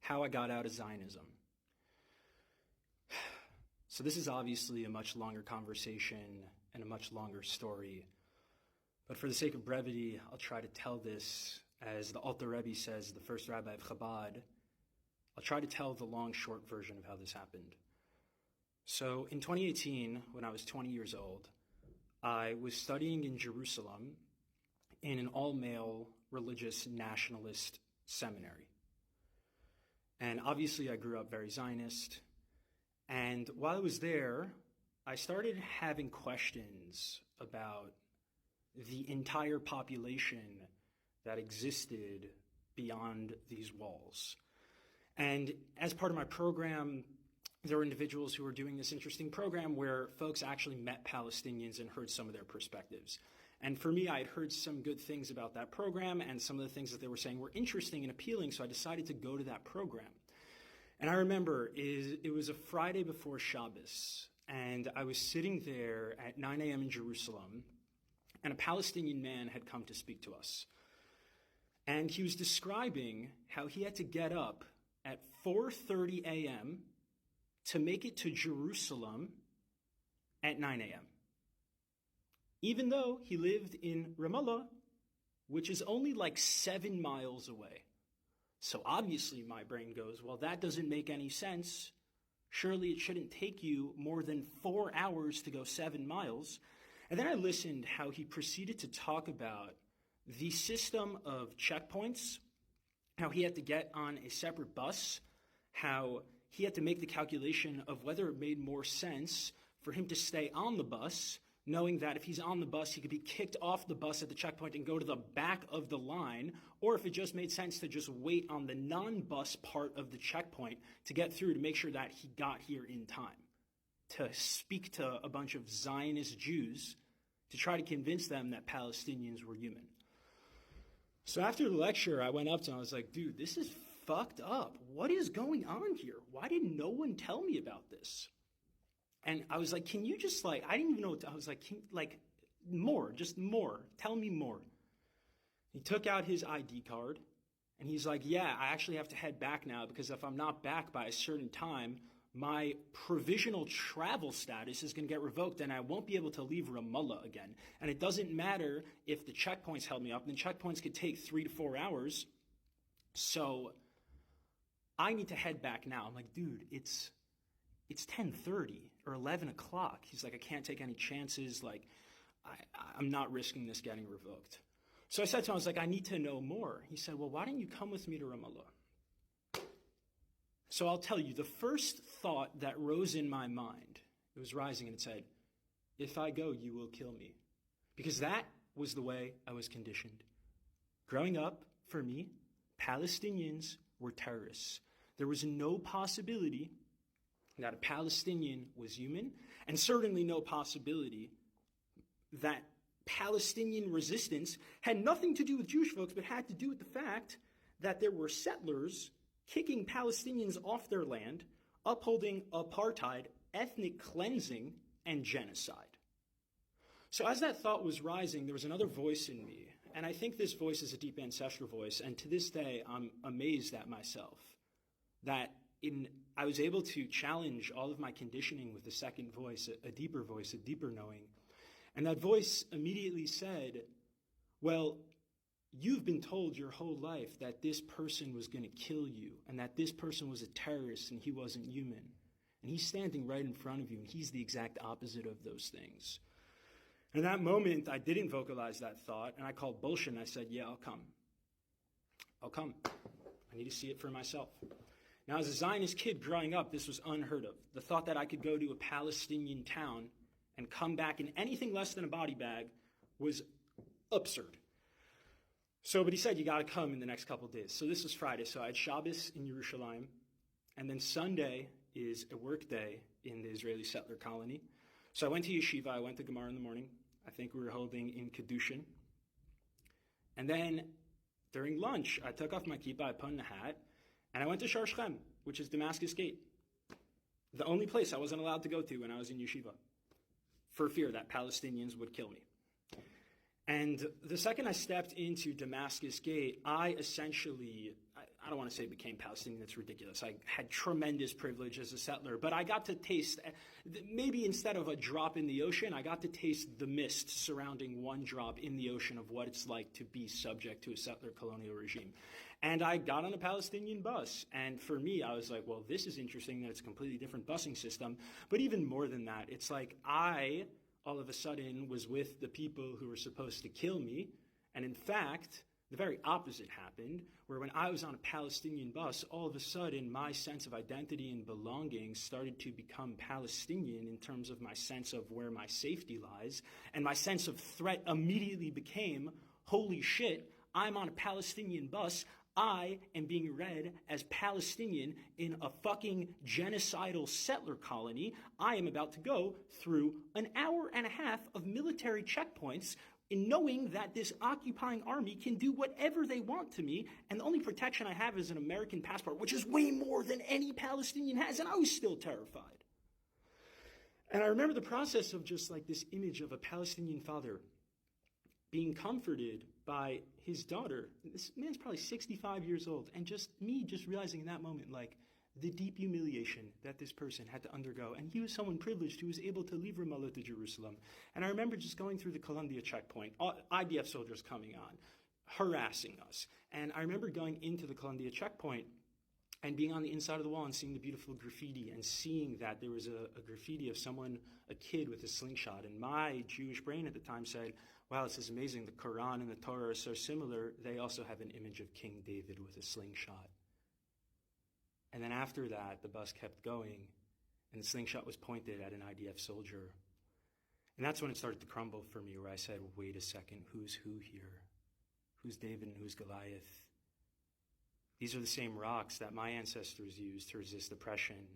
how I got out of Zionism. So this is obviously a much longer conversation and a much longer story. But for the sake of brevity, I'll try to tell this, as the Alter Rebbe says, the first rabbi of Chabad. I'll try to tell the long, short version of how this happened. So in 2018, when I was 20 years old, I was studying in Jerusalem in an all-male religious nationalist seminary. And obviously I grew up very Zionist. And while I was there, I started having questions about the entire population that existed beyond these walls. And as part of my program, there were individuals who were doing this interesting program where folks actually met Palestinians and heard some of their perspectives. And for me, I had heard some good things about that program, and some of the things that they were saying were interesting and appealing, so I decided to go to that program. And I remember it was a Friday before Shabbos, and I was sitting there at 9 a.m. in Jerusalem, and a Palestinian man had come to speak to us. And he was describing how he had to get up at 4:30 a.m. to make it to Jerusalem at 9 a.m. Even though he lived in Ramallah, which is only like 7 miles away. So obviously my brain goes, well, that doesn't make any sense. Surely it shouldn't take you more than 4 hours to go 7 miles. And then I listened how he proceeded to talk about the system of checkpoints, how he had to get on a separate bus, how he had to make the calculation of whether it made more sense for him to stay on the bus, knowing that if he's on the bus, he could be kicked off the bus at the checkpoint and go to the back of the line, or if it just made sense to just wait on the non-bus part of the checkpoint to get through to make sure that he got here in time, to speak to a bunch of Zionist Jews to try to convince them that Palestinians were human. So after the lecture, I went up to him, I was like, dude, this is fucked up. What is going on here? Why did no one tell me about this? And I was like, can you just I didn't even know what I was like, more, just more. Tell me more. He took out his ID card and he's like, yeah, I actually have to head back now because if I'm not back by a certain time, my provisional travel status is going to get revoked and I won't be able to leave Ramallah again. And it doesn't matter if the checkpoints held me up. And the checkpoints could take 3 to 4 hours. So I need to head back now. I'm like, dude, it's 10:30 or 11 o'clock. He's like, I can't take any chances. I'm not risking this getting revoked. So I said to him, I was like, I need to know more. He said, well, why don't you come with me to Ramallah? So I'll tell you, the first thought that rose in my mind, it was rising and it said, if I go, you will kill me. Because that was the way I was conditioned. Growing up, for me, Palestinians were terrorists. There was no possibility that a Palestinian was human, and certainly no possibility that Palestinian resistance had nothing to do with Jewish folks, but had to do with the fact that there were settlers kicking Palestinians off their land, upholding apartheid, ethnic cleansing, and genocide. So as that thought was rising, there was another voice in me, and I think this voice is a deep ancestral voice, and to this day, I'm amazed at myself that I was able to challenge all of my conditioning with a second voice, a deeper knowing. And that voice immediately said, well, you've been told your whole life that this person was going to kill you and that this person was a terrorist and he wasn't human. And he's standing right in front of you and he's the exact opposite of those things. And in that moment, I didn't vocalize that thought and I called bullshit and I said, yeah, I'll come. I need to see it for myself. Now, as a Zionist kid growing up, this was unheard of. The thought that I could go to a Palestinian town and come back in anything less than a body bag was absurd. But he said, you got to come in the next couple of days. So this was Friday. So I had Shabbos in Yerushalayim. And then Sunday is a work day in the Israeli settler colony. So I went to yeshiva. I went to Gemara in the morning. I think we were holding in Kedushin. And then during lunch, I took off my kippah, I put on the hat, and I went to Shar Shechem, which is Damascus Gate, the only place I wasn't allowed to go to when I was in yeshiva, for fear that Palestinians would kill me. And the second I stepped into Damascus Gate, I I don't want to say became Palestinian, that's ridiculous. I had tremendous privilege as a settler, but I got to taste, maybe instead of a drop in the ocean, I got to taste the mist surrounding one drop in the ocean of what it's like to be subject to a settler colonial regime. And I got on a Palestinian bus, and for me, I was like, well, this is interesting that it's a completely different busing system, but even more than that, it's like I, all of a sudden, was with the people who were supposed to kill me, and in fact, the very opposite happened, where when I was on a Palestinian bus, all of a sudden my sense of identity and belonging started to become Palestinian in terms of my sense of where my safety lies, and my sense of threat immediately became, holy shit, I'm on a Palestinian bus, I am being read as Palestinian in a fucking genocidal settler colony. I am about to go through an hour and a half of military checkpoints in knowing that this occupying army can do whatever they want to me, and the only protection I have is an American passport, which is way more than any Palestinian has, and I was still terrified. And I remember the process of just like this image of a Palestinian father being comforted by his daughter. This man's probably 65 years old, and just me just realizing in that moment, like, the deep humiliation that this person had to undergo. And he was someone privileged who was able to leave Ramallah to Jerusalem. And I remember just going through the Columbia checkpoint, IDF soldiers coming on, harassing us. And I remember going into the Columbia checkpoint and being on the inside of the wall and seeing the beautiful graffiti and seeing that there was a graffiti of someone, a kid with a slingshot. And my Jewish brain at the time said, wow, this is amazing. The Quran and the Torah are so similar. They also have an image of King David with a slingshot. And then after that, the bus kept going, and the slingshot was pointed at an IDF soldier. And that's when it started to crumble for me, where I said, wait a second, who's who here? Who's David and who's Goliath? These are the same rocks that my ancestors used to resist oppression.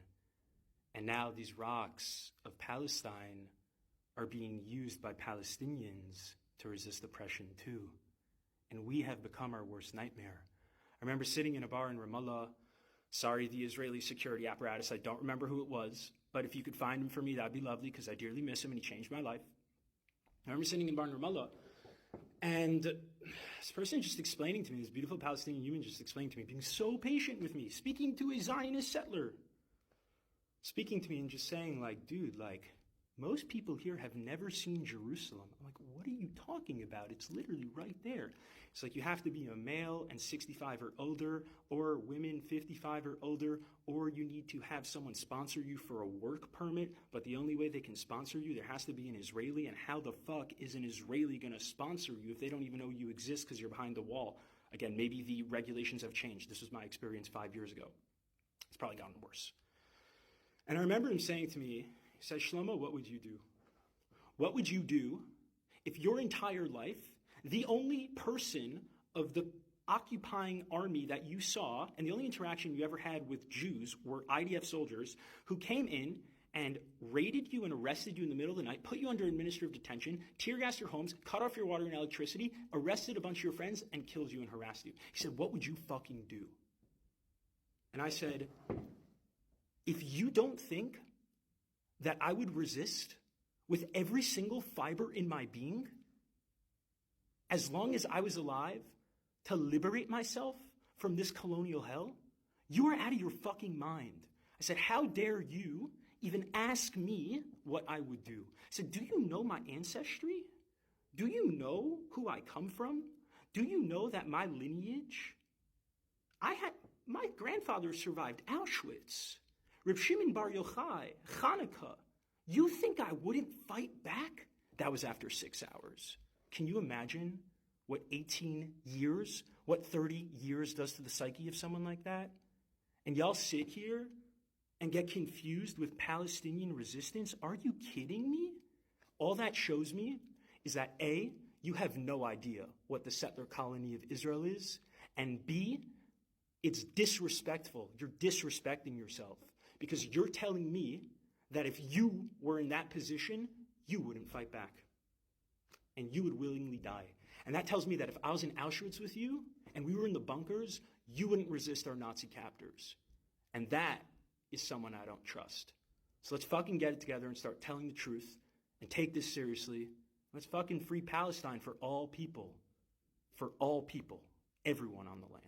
And now these rocks of Palestine are being used by Palestinians to resist oppression too. And we have become our worst nightmare. I remember sitting in a bar in Ramallah. Sorry, the Israeli security apparatus, I don't remember who it was, but if you could find him for me, that'd be lovely, because I dearly miss him and he changed my life. I remember sitting in a bar in Ramallah, and this person just explaining to me, this beautiful Palestinian human just explaining to me, being so patient with me, speaking to a Zionist settler, speaking to me and just saying, like, dude, like, most people here have never seen Jerusalem. I'm like, what are you talking about? It's literally right there. It's like you have to be a male and 65 or older, or women 55 or older, or you need to have someone sponsor you for a work permit, but the only way they can sponsor you, there has to be an Israeli, and how the fuck is an Israeli going to sponsor you if they don't even know you exist because you're behind the wall? Again, maybe the regulations have changed. This was my experience 5 years ago. It's probably gotten worse. And I remember him saying to me, he said, Shlomo, what would you do? What would you do if your entire life, the only person of the occupying army that you saw, and the only interaction you ever had with Jews were IDF soldiers who came in and raided you and arrested you in the middle of the night, put you under administrative detention, tear gassed your homes, cut off your water and electricity, arrested a bunch of your friends, and killed you and harassed you? He said, what would you fucking do? And I said, if you don't think that I would resist with every single fiber in my being, as long as I was alive, to liberate myself from this colonial hell, you are out of your fucking mind. I said, how dare you even ask me what I would do? I said, do you know my ancestry? Do you know who I come from? Do you know that my lineage? My grandfather survived Auschwitz, Reb Shimon Bar Yochai, Hanukkah. You think I wouldn't fight back? That was after 6 hours. Can you imagine what 18 years, what 30 years does to the psyche of someone like that? And y'all sit here and get confused with Palestinian resistance? Are you kidding me? All that shows me is that A, you have no idea what the settler colony of Israel is, and B, it's disrespectful. You're disrespecting yourself because you're telling me that if you were in that position, you wouldn't fight back and you would willingly die. And that tells me that if I was in Auschwitz with you and we were in the bunkers, you wouldn't resist our Nazi captors. And that is someone I don't trust. So let's fucking get it together and start telling the truth and take this seriously. Let's fucking free Palestine for all people, everyone on the land.